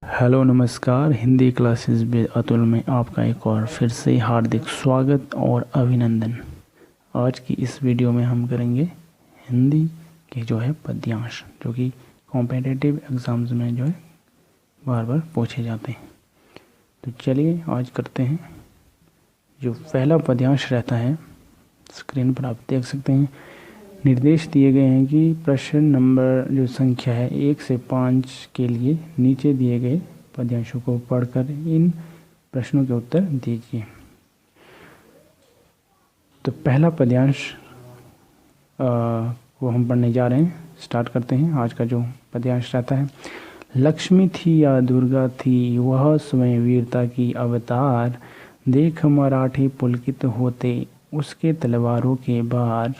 Hello नमस्कार। Hindi classes में अतुल में आपका एक और फिर से हार्दिक स्वागत और अभिनंदन। आज की इस वीडियो में हम करेंगे हिंदी के जो है पद्यांश, जो कि कॉम्पिटिटिव एग्ज़ाम्स में जो है बार बार पूछे जाते हैं। तो चलिए आज करते हैं। जो पहला पद्यांश रहता है स्क्रीन पर आप देख सकते हैं। निर्देश दिए गए हैं कि प्रश्न नंबर जो संख्या है 1 से 5 के लिए नीचे दिए गए पद्यांशों को पढ़कर इन प्रश्नों के उत्तर दीजिए। तो पहला पद्यांश को हम पढ़ने जा रहे हैं। स्टार्ट करते हैं। आज का जो पद्यांश रहता है, लक्ष्मी थी या दुर्गा थी वह स्वयं वीरता की अवतार, देख मराठे पुलकित होते उसके तलवारों के बार,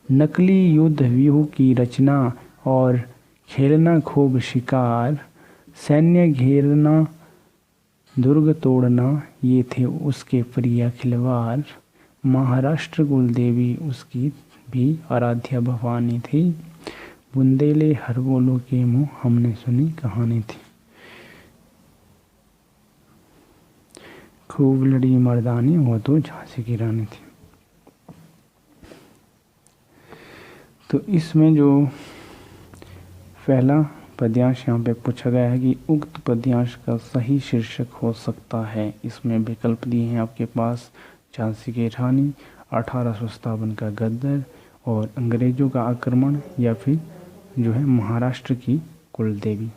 नकली युद्ध व्यूह की रचना और खेलना खूब शिकार, सैन्य घेरना दुर्ग तोड़ना ये थे उसके प्रिय खिलवाड़, महाराष्ट्र कुलदेवी उसकी भी आराध्या भवानी थी, बुंदेले हरबोलों के मुँह हमने सुनी कहानी थी। खूब लड़ी मर्दानी वो तो झांसी की रानी थी। तो इसमें जो पहला पद्यांश यहाँ पे पूछा गया है कि उक्त पद्यांश का सही शीर्षक हो सकता है। इसमें विकल्प दिए हैं आपके पास, झांसी की रानी, 1857 का गद्दर और अंग्रेजों का आक्रमण, या फिर जो है महाराष्ट्र की कुलदेवी।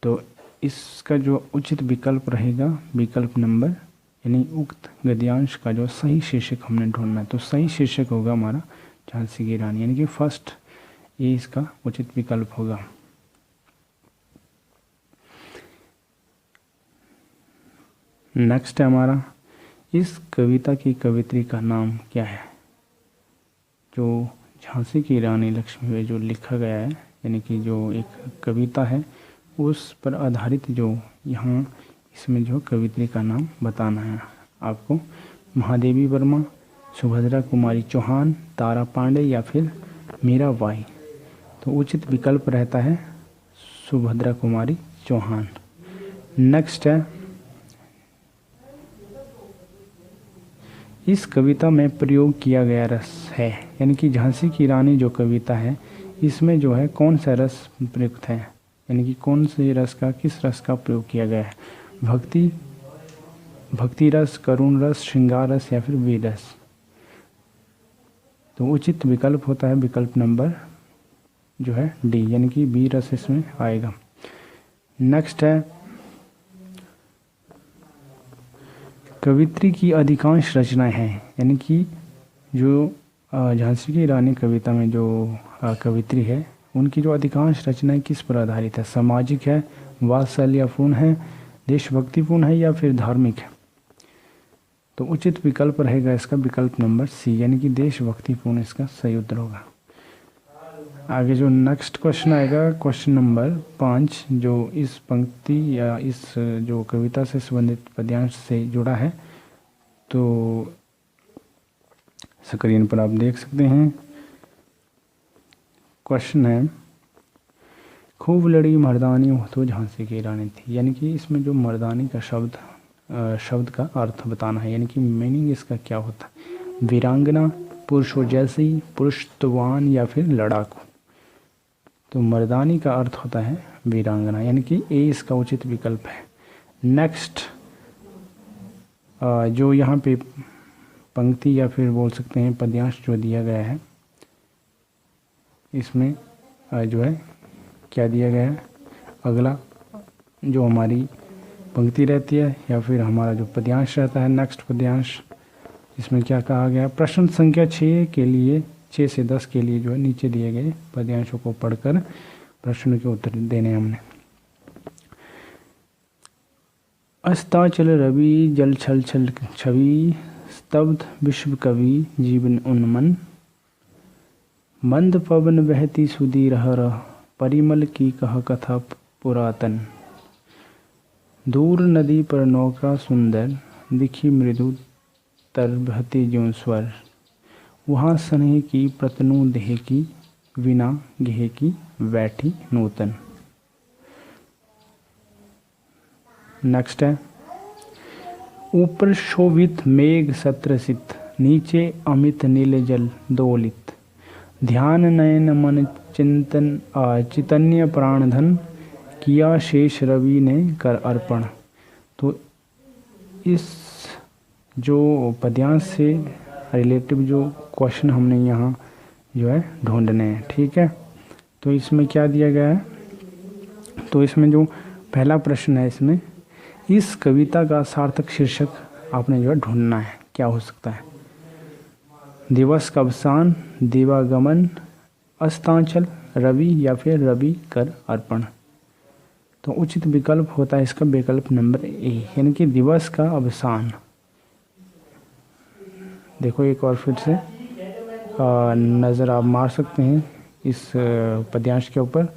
तो इसका जो उचित विकल्प रहेगा विकल्प नंबर, यानी उक्त गद्यांश का जो सही शीर्षक हमने ढूंढना है। तो सही शीर्षक होगा हमारा झांसी की रानी, यानी कि फर्स्ट ये इसका उचित विकल्प होगा। नेक्स्ट है हमारा, इस कविता की कवित्री का नाम क्या है। जो झांसी की रानी लक्ष्मी में जो लिखा गया है, यानी कि जो एक कविता है उस पर आधारित जो यहाँ इसमें जो कवित्री का नाम बताना है आपको। महादेवी वर्मा, सुभद्रा कुमारी चौहान, तारा पांडे या फिर मीराबाई। तो उचित विकल्प रहता है सुभद्रा कुमारी चौहान। नेक्स्ट है, इस कविता में प्रयोग किया गया रस है, यानी कि झांसी की रानी जो कविता है इसमें जो है कौन सा रस प्रयुक्त है, यानी कि कौन से रस का, किस रस का प्रयोग किया गया है। भक्ति रस, करुण रस, श्रृंगार रस या फिर वीर रस। तो उचित विकल्प होता है विकल्प नंबर जो है डी, यानी कि बी रस इसमें आएगा। नेक्स्ट है, कवित्री की अधिकांश रचनाएं हैं, यानी कि जो झांसी की रानी कविता में जो कवित्री है उनकी जो अधिकांश रचनाएं किस पर आधारित है। सामाजिक है, वात्सल्यपूर्ण है, देशभक्तिपूर्ण है या फिर धार्मिक है। तो उचित विकल्प रहेगा इसका विकल्प नंबर सी, यानी कि देशभक्तिपूर्ण इसका सही उत्तर होगा। आगे जो नेक्स्ट क्वेश्चन आएगा, क्वेश्चन नंबर 5, जो इस पंक्ति या इस जो कविता से संबंधित पद्यांश से जुड़ा है। तो स्क्रीन पर आप देख सकते हैं। क्वेश्चन है, खूब लड़ी मर्दानी वो तो झांसी की रानी थी, यानी कि इसमें जो मर्दानी का शब्द का अर्थ बताना है, यानी कि मीनिंग इसका क्या होता है। वीरांगना, पुरुषों जैसी, पुरुषत्वान या फिर लड़ाकू। तो मर्दानी का अर्थ होता है वीरांगना, यानी कि ए इसका उचित विकल्प है। नेक्स्ट जो यहाँ पे पंक्ति या फिर बोल सकते हैं पद्यांश जो दिया गया है, इसमें जो है क्या दिया गया है। अगला जो हमारी पंक्ति रहती है या फिर हमारा जो पद्यांश रहता है, नेक्स्ट पद्यांश, इसमें क्या कहा गया। प्रश्न संख्या 6 के लिए, 6 से 10 के लिए जो है नीचे दिए गए पद्यांशों को पढ़कर प्रश्न के उत्तर देने हमने। अस्ताचल रवि जल छल छल छवि, स्तब्ध विश्व कवि जीवन उन्मन, मंद पवन बहती सुधी रह रह, परिमल की कह कथा पुरातन, दूर नदी पर नौका सुंदर, दिखी मृदु तर बहती ज्यों स्वर, वहाँ स्नेह की प्रतनु देह की, विना गेह की बैठी नूतन। नेक्स्ट है, ऊपर शोभित मेघ सत्रसित, नीचे अमित नील जल दोलित, ध्यान नयन मन चिंतन चितन्य प्राण धन, किया शेष रवि ने कर अर्पण। तो इस जो पद्यांश से रिलेटिव जो क्वेश्चन हमने यहाँ जो है ढूंढने हैं, ठीक है। तो इसमें क्या दिया गया है, तो इसमें जो पहला प्रश्न है, इसमें इस कविता का सार्थक शीर्षक आपने जो है ढूंढना है, क्या हो सकता है। दिवस का अवसान, दिवागमन, अस्तांचल, रवि या फिर रवि कर अर्पण। तो उचित विकल्प होता है इसका विकल्प नंबर ए, यानी कि दिवस का अवसान। देखो एक और फिर से नज़र आप मार सकते हैं इस पद्यांश के ऊपर।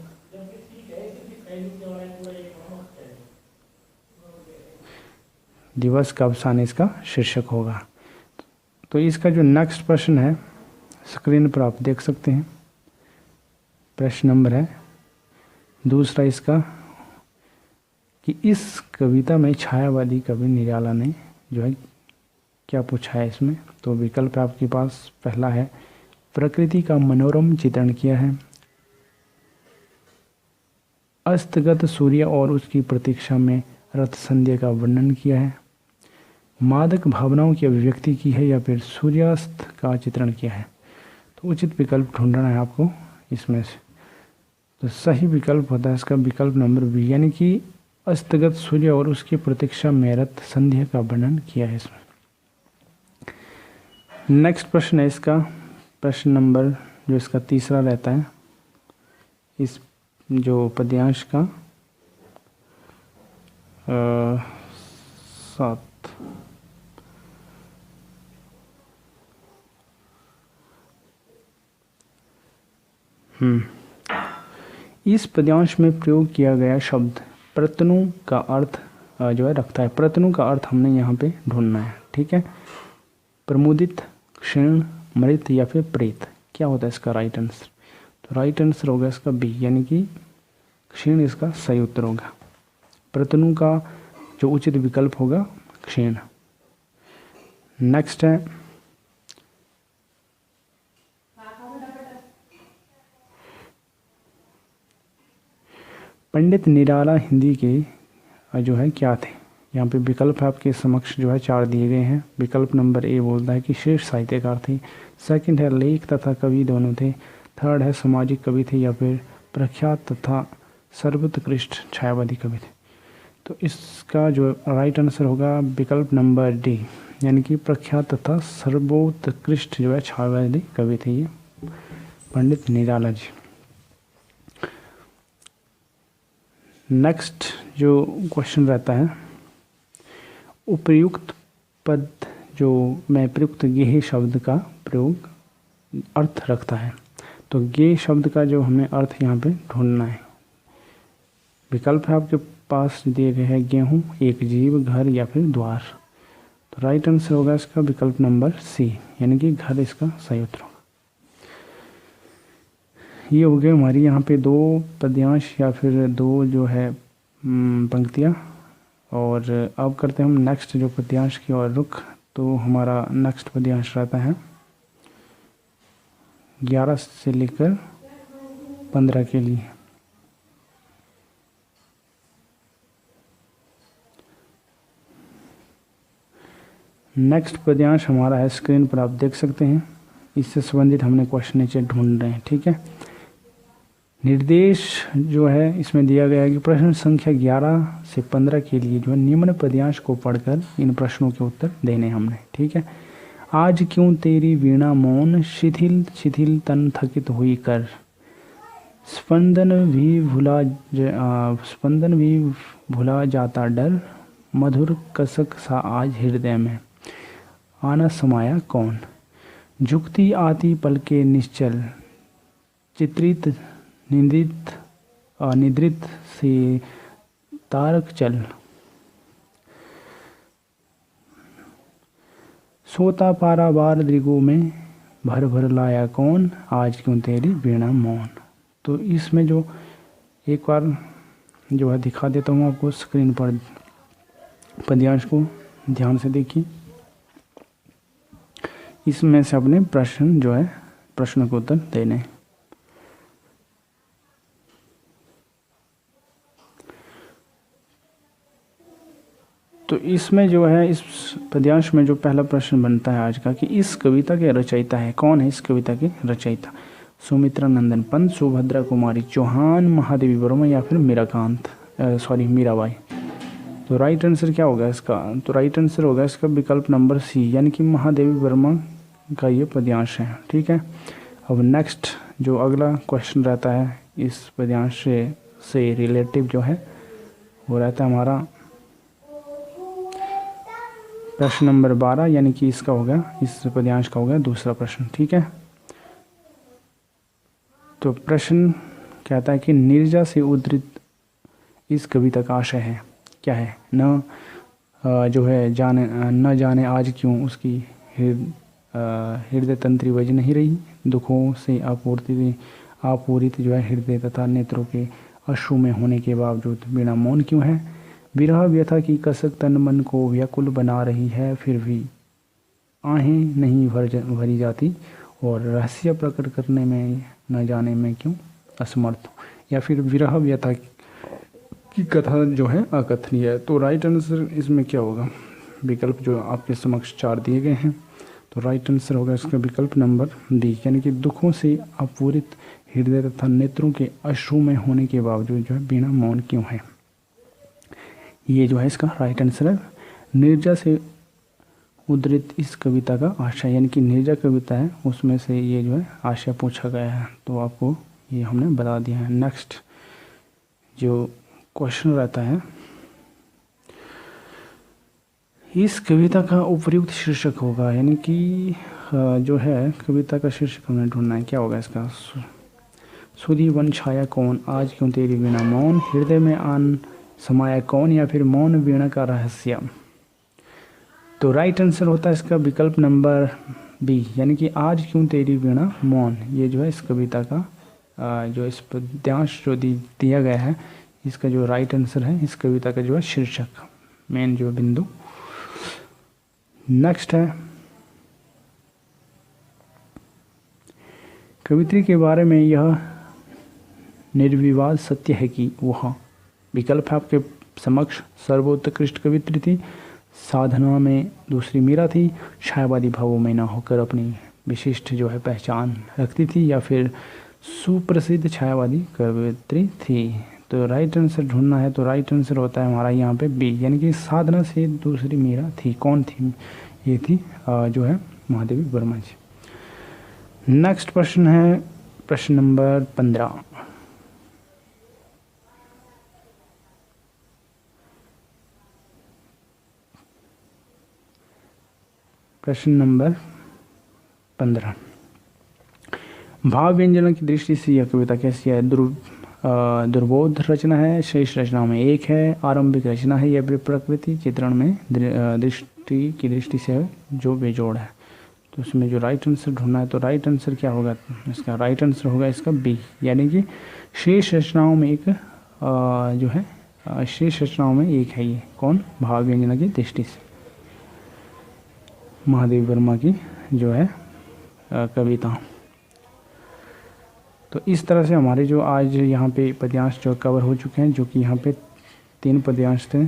दिवस का अवसान इसका शीर्षक होगा। तो इसका जो नेक्स्ट प्रश्न है स्क्रीन पर आप देख सकते हैं, प्रश्न नंबर है दूसरा इसका कि इस कविता में छायावादी कवि निराला ने जो है क्या पूछा है इसमें। तो विकल्प आपके पास पहला है, प्रकृति का मनोरम चित्रण किया है, अस्तगत सूर्य और उसकी प्रतीक्षा में रथ संध्या का वर्णन किया है, मादक भावनाओं की अभिव्यक्ति की है, या फिर सूर्यास्त का चित्रण किया है। तो उचित विकल्प ढूंढना है आपको इसमें से। तो सही विकल्प होता है इसका विकल्प नंबर बी, यानी कि अस्तगत सूर्य और उसकी प्रतीक्षा में रथ संध्या का वर्णन किया है इसमें। नेक्स्ट प्रश्न है इसका, प्रश्न नंबर जो इसका तीसरा रहता है इस जो पद्यांश का 7। इस पद्यांश में प्रयोग किया गया शब्द प्रतनु का अर्थ जो है रखता है। प्रतनु का अर्थ हमने यहाँ पे ढूंढना है, ठीक है। प्रमुदित, क्षीण, मृत या फिर प्रेत, क्या होता है इसका राइट आंसर। तो राइट आंसर होगा इसका बी, यानी कि क्षीण इसका सही उत्तर होगा। प्रतनु का जो उचित विकल्प होगा क्षीण। नेक्स्ट है, पंडित निराला हिंदी के जो है क्या थे। यहाँ पे विकल्प आपके समक्ष जो है 4 दिए गए हैं। विकल्प नंबर ए बोलता है कि श्रेष्ठ साहित्यकार थे, सेकंड है लेख तथा कवि दोनों थे, थर्ड है सामाजिक कवि थे, या फिर प्रख्यात तथा सर्वोत्कृष्ट छायावादी कवि थे। तो इसका जो राइट आंसर होगा विकल्प नंबर डी, यानी कि प्रख्यात तथा सर्वोत्कृष्ट जो है छायावादी कवि थे ये पंडित निराला जी। नेक्स्ट जो क्वेश्चन रहता है, उपयुक्त पद जो में प्रयुक्त गेह शब्द का प्रयोग अर्थ रखता है। तो गेह शब्द का जो हमें अर्थ यहाँ पे ढूंढना है। विकल्प है आपके पास दिए गए हैं, गेहूँ, एक जीव, घर या फिर द्वार। तो राइट आंसर होगा इसका विकल्प नंबर सी, यानी कि घर इसका सही उत्तर होगा। ये हो गए हमारी यहाँ पे 2 पद्यांश या फिर 2 जो है पंक्तियाँ। और अब करते हैं हम नेक्स्ट जो पद्यांश की ओर रुख। तो हमारा नेक्स्ट पद्यांश रहता है 11 से लेकर 15 के लिए। नेक्स्ट पद्यांश हमारा है, स्क्रीन पर आप देख सकते हैं। इससे संबंधित हमने क्वेश्चन नीचे ढूंढ रहे हैं, ठीक है। निर्देश जो है इसमें दिया गया है कि प्रश्न संख्या 11 से 15 के लिए जो है निम्न पद्यांश को पढ़कर इन प्रश्नों के उत्तर देने हमने, ठीक है। आज क्यों तेरी वीणा मौन, शिथिल शिथिल तन थकित हुई कर, स्पंदन भी भुला जाता डर, मधुर कसक सा आज हृदय में, आना समाया कौन, झुकती आती पलके निश्चल, चित्रित निद्रित से तारक चल, सोता पारावार दृगों में भर भर लाया कौन, आज क्यों तेरी वीणा मौन। तो इसमें जो एक बार जो है दिखा देता हूँ आपको स्क्रीन पर। पद्यांश को ध्यान से देखिए, इसमें से अपने प्रश्न जो है प्रश्न को उत्तर देने। तो इसमें जो है इस पद्यांश में जो पहला प्रश्न बनता है आज का कि इस कविता के रचयिता है कौन है? इस कविता के रचयिता सुमित्रा नंदन पंत, सुभद्रा कुमारी चौहान, महादेवी वर्मा या फिर मीराबाई। तो राइट आंसर क्या होगा इसका? तो राइट आंसर होगा इसका विकल्प नंबर सी, यानी कि महादेवी वर्मा का ये पद्यांश है। ठीक है, अब नेक्स्ट जो अगला क्वेश्चन रहता है इस पद्यांश से रिलेटिव जो है वो रहता है हमारा प्रश्न नंबर 12, यानी कि इसका होगा, इस पद्यांश का होगा दूसरा प्रश्न। ठीक है, तो प्रश्न कहता है कि नीरजा से उद्धृत इस कविता का आशय है क्या है? न जो है न जाने आज क्यों उसकी हृदय तंत्री बज नहीं रही, दुखों से आपूरित जो है हृदय तथा नेत्रों के अश्रु में होने के बावजूद वीणा मौन क्यों है, विरह व्यथा की कसक तन मन को व्याकुल बना रही है, फिर भी आहें नहीं भरी जाती, और रहस्य प्रकट करने में न जाने में क्यों असमर्थ, या फिर विरह व्यथा की कथा जो है अकथनीय है। तो राइट आंसर इसमें क्या होगा? विकल्प जो आपके समक्ष 4 दिए गए हैं, तो राइट आंसर होगा इसका विकल्प नंबर बी, यानी कि दुखों से आपूरित हृदय तथा नेत्रों के अश्रु में होने के बावजूद जो है वीणा मौन क्यों है, ये जो है इसका राइट आंसर है। नीरजा से उद्धृत इस कविता का आशय, यानी कि नीरजा कविता है उसमें से ये जो है आशय पूछा गया है, तो आपको ये हमने बता दिया है। नेक्स्ट जो क्वेश्चन रहता है, इस कविता का उपयुक्त शीर्षक होगा, यानी कि जो है कविता का शीर्षक हमें ढूंढना है, क्या होगा इसका? सुधी वन छाया कौन, आज क्यों तेरी वीणा मौन, हृदय में आन समाया कौन, या फिर मौन वीणा का रहस्य। तो राइट आंसर होता है इसका विकल्प नंबर बी, यानी कि आज क्यों तेरी वीणा मौन। ये जो है इस कविता का जो इस पद्यांश जो दिया गया है, इसका जो राइट आंसर है इस कविता का जो है शीर्षक, मेन जो बिंदु। नेक्स्ट है, कवित्री के बारे में यह निर्विवाद सत्य है कि वह, विकल्प है आपके समक्ष, सर्वोत्कृष्ट कवित्री थी, साधना में दूसरी मीरा थी, छायावादी भावों में न होकर अपनी विशिष्ट जो है पहचान रखती थी, या फिर सुप्रसिद्ध छायावादी कवित्री थी। तो राइट आंसर ढूंढना है, तो राइट आंसर होता है हमारा यहाँ पे बी, यानी कि साधना से दूसरी मीरा थी। कौन थी? ये थी जो है महादेवी वर्मा जी। नेक्स्ट प्रश्न है प्रश्न नंबर 15। प्रश्न नंबर 15, भाव व्यंजन की दृष्टि से यह कविता कैसी है? दुर्बोध रचना है, शेष रचनाओं में एक है, आरंभिक रचना है, या फिर प्रकृति चित्रण में दृष्टि की दृष्टि से जो बेजोड़ है। तो उसमें जो राइट आंसर ढूंढना है, तो राइट आंसर क्या होगा इसका? राइट आंसर होगा इसका बी, यानी कि शेष रचनाओं में एक जो है शेष रचनाओं में एक है। ये कौन? भाव व्यंजना की दृष्टि से महादेवी वर्मा की जो है कविता। तो इस तरह से हमारे जो आज यहाँ पे पद्यांश जो कवर हो चुके हैं, जो कि यहाँ पे 3 पद्यांश थे।